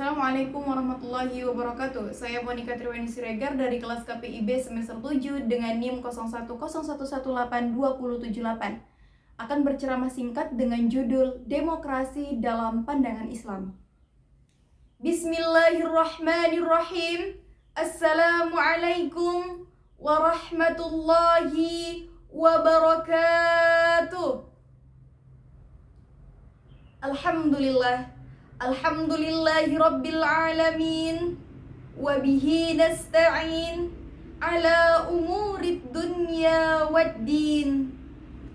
Assalamualaikum warahmatullahi wabarakatuh. Saya Monika Triweni Siregar dari kelas KPIB semester 7 dengan NIM 0101182078 akan berceramah singkat dengan judul Demokrasi dalam Pandangan Islam. Bismillahirrahmanirrahim. Assalamualaikum warahmatullahi wabarakatuh. Alhamdulillahi rabbil alamin. Wabihi nasta'in ala umurid dunya waddin.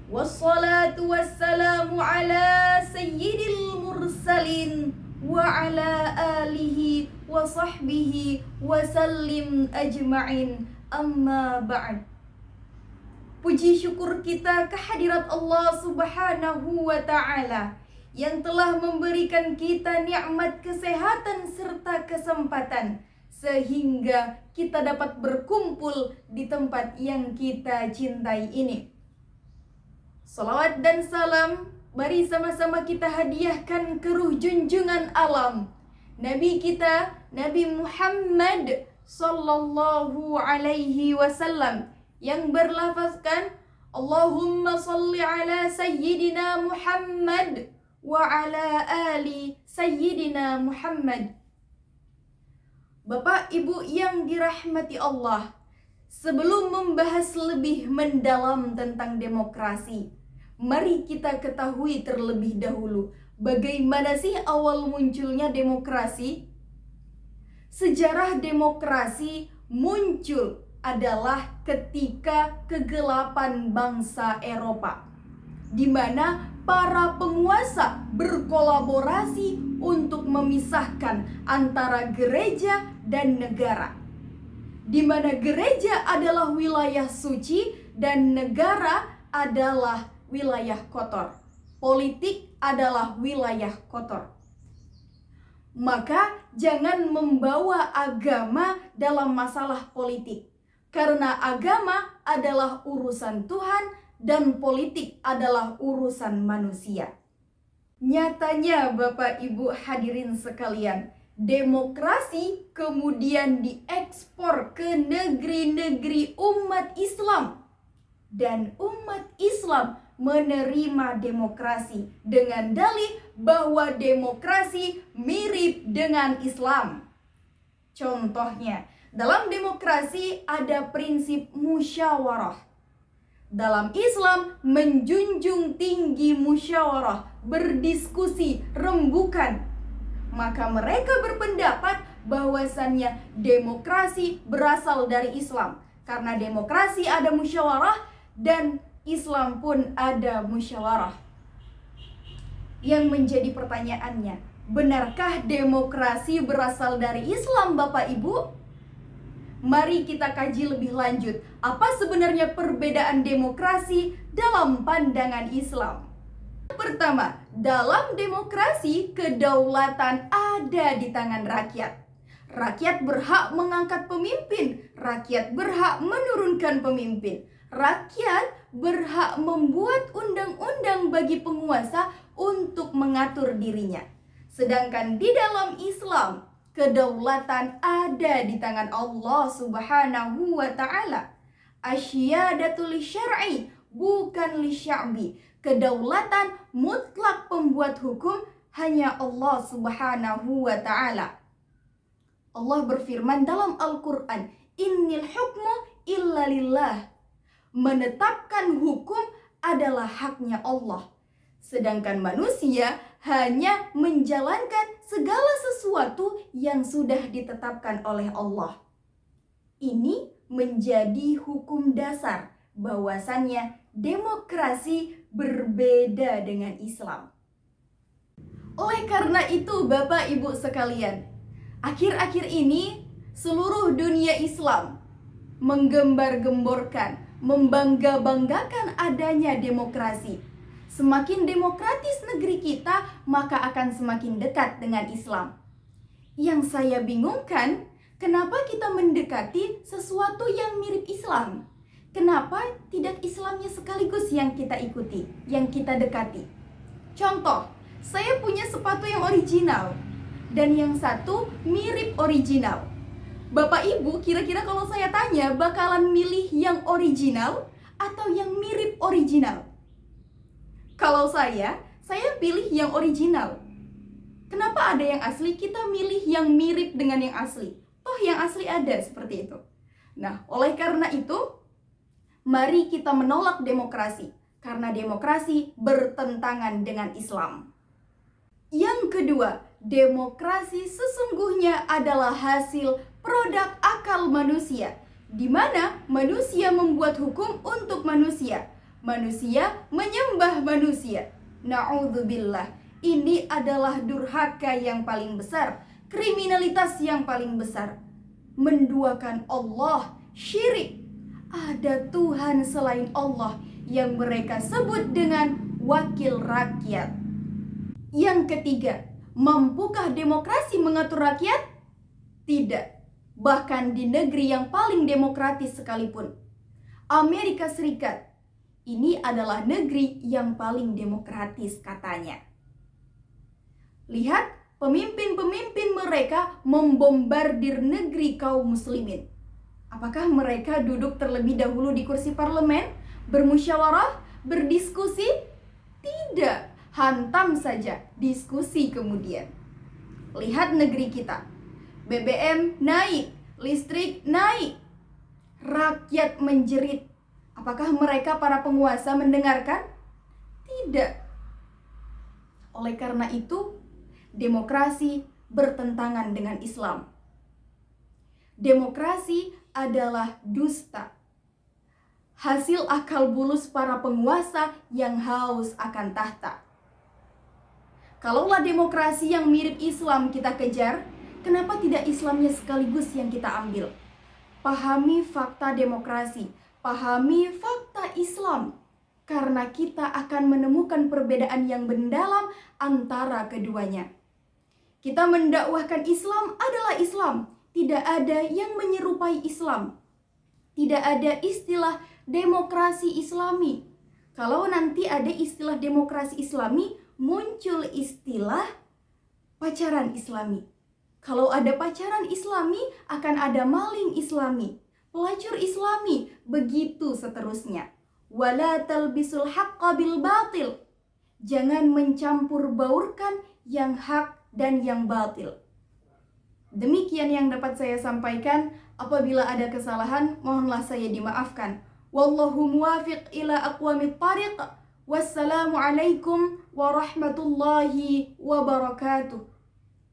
Wassalatu wassalamu ala sayyidil mursalin wa ala alihi wa sahbihi wa sallim ajma'in. Amma ba'd. Puji syukur kita kehadirat Allah Subhanahu wa ta'ala yang telah memberikan kita nikmat kesehatan serta kesempatan sehingga kita dapat berkumpul di tempat yang kita cintai ini. Salawat dan salam mari sama-sama kita hadiahkan ke ruh junjungan alam Nabi kita, Nabi Muhammad sallallahu alaihi wasallam yang berlafazkan Allahumma salli ala sayyidina Muhammad wa ala ali sayyidina Muhammad. Bapak Ibu yang dirahmati Allah, sebelum membahas lebih mendalam tentang demokrasi, mari kita ketahui terlebih dahulu bagaimana sih awal munculnya demokrasi. Sejarah demokrasi muncul adalah ketika kegelapan bangsa Eropa, di mana para penguasa berkolaborasi untuk memisahkan antara gereja dan negara, di mana gereja adalah wilayah suci dan negara adalah wilayah kotor. Politik adalah wilayah kotor. Maka jangan membawa agama dalam masalah politik, karena agama adalah urusan Tuhan dan politik adalah urusan manusia. Nyatanya Bapak Ibu hadirin sekalian, demokrasi kemudian diekspor ke negeri-negeri umat Islam, dan umat Islam menerima demokrasi dengan dalih bahwa demokrasi mirip dengan Islam. Contohnya, dalam demokrasi ada prinsip musyawarah. Dalam Islam menjunjung tinggi musyawarah, berdiskusi, rembukan. Maka mereka berpendapat bahwasannya demokrasi berasal dari Islam, karena demokrasi ada musyawarah dan Islam pun ada musyawarah. Yang menjadi pertanyaannya, benarkah demokrasi berasal dari Islam, Bapak Ibu? Mari kita kaji lebih lanjut, apa sebenarnya perbedaan demokrasi dalam pandangan Islam. Pertama, dalam demokrasi kedaulatan ada di tangan rakyat. Rakyat berhak mengangkat pemimpin, rakyat berhak menurunkan pemimpin. Rakyat berhak membuat undang-undang bagi penguasa untuk mengatur dirinya. Sedangkan di dalam Islam, kedaulatan ada di tangan Allah Subhanahu wa ta'ala. Asyadatu li syar'i, bukan li sya'bi. Kedaulatan mutlak pembuat hukum hanya Allah Subhanahu wa ta'ala. Allah berfirman dalam Al-Quran, Innil hukmu illa lillah. Menetapkan hukum adalah haknya Allah. Sedangkan manusia hanya menjalankan segala sesuatu yang sudah ditetapkan oleh Allah. Ini menjadi hukum dasar bahwasannya demokrasi berbeda dengan Islam. Oleh karena itu Bapak Ibu sekalian, akhir-akhir ini seluruh dunia Islam menggembar-gemborkan, membangga-banggakan adanya demokrasi. Semakin demokratis negeri kita, maka akan semakin dekat dengan Islam. Yang saya bingungkan, kenapa kita mendekati sesuatu yang mirip Islam? Kenapa tidak Islamnya sekaligus yang kita ikuti, yang kita dekati? Contoh, saya punya sepatu yang original. dan yang satu mirip original. Bapak Ibu, kira-kira kalau saya tanya bakalan milih yang original atau yang mirip original? Kalau saya pilih yang original. Kenapa ada yang asli, kita milih yang mirip dengan yang asli? Toh yang asli ada, seperti itu. Nah, oleh karena itu, mari kita menolak demokrasi, karena demokrasi bertentangan dengan Islam. Yang kedua, demokrasi sesungguhnya adalah hasil produk akal manusia, di mana manusia membuat hukum untuk manusia. Manusia menyembah manusia. Na'udzubillah. Ini adalah durhaka yang paling besar, kriminalitas yang paling besar. Menduakan Allah, syirik. Ada Tuhan selain Allah yang mereka sebut dengan wakil rakyat. Yang ketiga, mampukah demokrasi mengatur rakyat? Tidak. Bahkan di negeri yang paling demokratis sekalipun, Amerika Serikat, ini adalah negeri yang paling demokratis katanya. Lihat, pemimpin-pemimpin mereka membombardir negeri kaum muslimin. Apakah mereka duduk terlebih dahulu di kursi parlemen, bermusyawarah, berdiskusi? Tidak, hantam saja diskusi kemudian. Lihat negeri kita, BBM naik, listrik naik, rakyat menjerit. Apakah mereka para penguasa mendengarkan? Tidak. Oleh karena itu, demokrasi bertentangan dengan Islam. Demokrasi adalah dusta, hasil akal bulus para penguasa yang haus akan tahta. Kalaulah demokrasi yang mirip Islam kita kejar, kenapa tidak Islamnya sekaligus yang kita ambil? Pahami fakta demokrasi, pahami fakta Islam, karena kita akan menemukan perbedaan yang mendalam antara keduanya. Kita mendakwahkan Islam adalah Islam, tidak ada yang menyerupai Islam. Tidak ada istilah demokrasi Islami. Kalau nanti ada istilah demokrasi Islami, muncul istilah pacaran Islami. Kalau ada pacaran Islami, akan ada maling Islami, pelacur Islami, begitu seterusnya. Wala talbisul haqqa bil batil. Jangan mencampur baurkan yang hak dan yang batil. Demikian yang dapat saya sampaikan. Apabila ada kesalahan, mohonlah saya dimaafkan. Wallahu muwafiq ila aqwamit tariq. Wassalamualaikum warahmatullahi wabarakatuh.